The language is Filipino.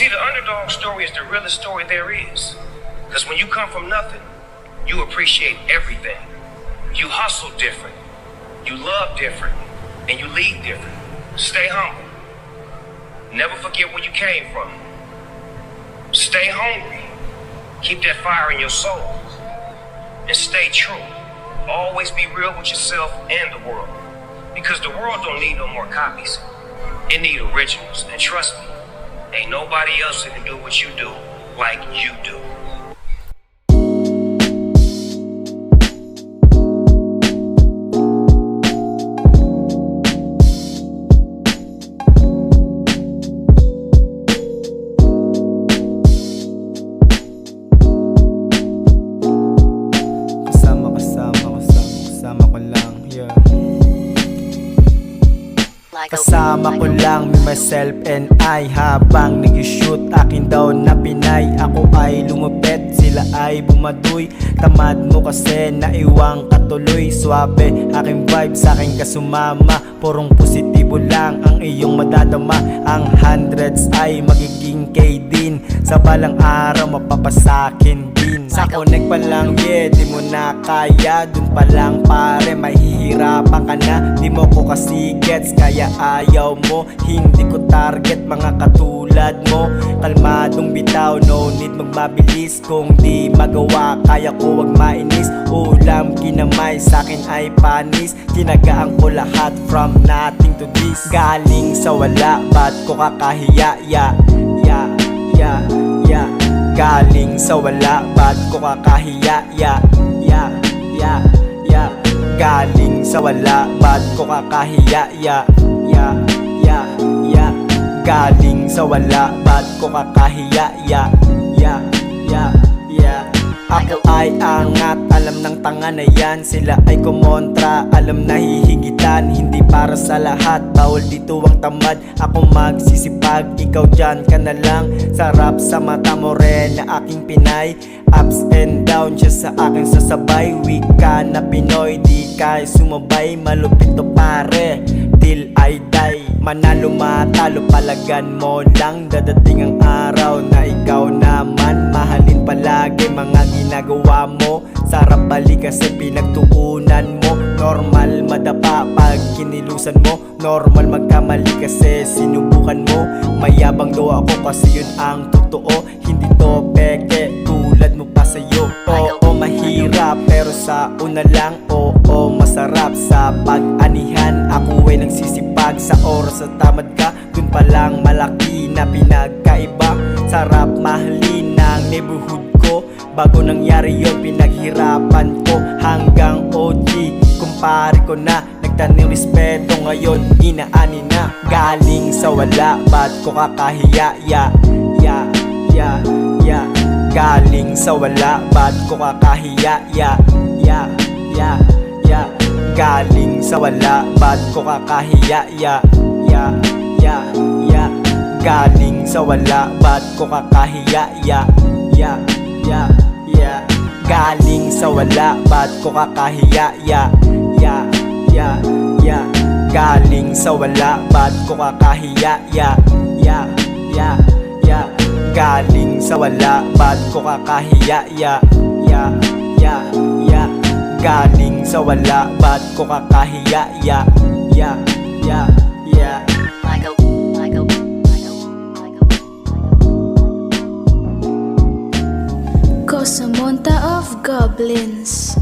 See, the underdog story is the realest story there is. Because when you come from nothing, you appreciate everything. You hustle different, you love different, and you lead different. Stay humble. Never forget where you came from. Stay hungry. Keep that fire in your soul. And stay true. Always be real with yourself and the world. Because the world don't need no more copies. It need originals. And trust me, ain't nobody else that can do what you do like you do. Kasama ko lang, me, myself and I. Habang nag-shoot, akin daw na Pinay. Ako ay lumapit, sila ay bumaduy. Tamad mo kasi naiwang katuloy. Swabe, aking vibe, sa aking kasumama. Purong positibo lang ang iyong madadama. Ang hundreds ay magiging K din. Sa balang araw mapapasakin din. Sa connect pa lang, yeah, di mo na kaya. Dun pa lang pare, mahihirapan ka na. Di mo ko kasi gets, kaya ayaw mo. Hindi ko target mga katulad mo. Kalmadong bitaw, no need magmabilis. Kung di magawa, kaya ko wag mainis. Ulam kinamay, sa'kin ay panis. Tinagaan ko lahat from nothing to this. Galing sa wala, ba't ko kakahiya? Galing sa wala, ba't ko kakahiya? Galing sa wala, ba't ko kakahiya? Galing sa wala, ba't ko kakahiya? Ako ay angat, alam ng tanga na yan. Sila ay kumontra, alam na hihigitan. Hindi para sa lahat, bawal dito ang tamad. Ako magsisipag, ikaw dyan ka na lang. Sarap sa mata mo rin na aking Pinay. Ups and down siya sa aking sasabay. Wika na Pinoy, di kay sumabay. Malupit to pare, till I die. Manalo matalo, palagan mo lang. Dadating ang araw na ikaw naman mahalin palagi mga ginagawa mo. Sarap balik kasi pinagtuunan mo. Normal madapa pag kinilusan mo. Normal magkamali kasi sinubukan mo. Mayabang daw ako kasi yun ang totoo. Hindi to peke tulad mo pa sa'yo. Oo mahirap pero sa una lang. Oo masarap sa pag-anihan. Ako ay nagsisipag sa oras at tamad ka. Dun pa lang malaki na pinagkaiba. Sarap mahalin ng neighborhood ko. Bago nangyari yun pinaghirapan ko. Hanggang OG kumpare ko na. Nagtanim respeto ngayon inaani na. Galing sa wala, ba't ko kakahiya? Galing sa wala, ba't ko kakahiya? Galing sa wala, ba't ko kakahiya? Galing sa wala, ba't ko kakahiya? Galing sa wala, ba't ko kakahiya? Galing sa wala, ba't ko kakahiya? Galing sa wala, ba't ko kakahiya? Galing sa wala, ba't ko kakahiya? Cosamonta of Goblins.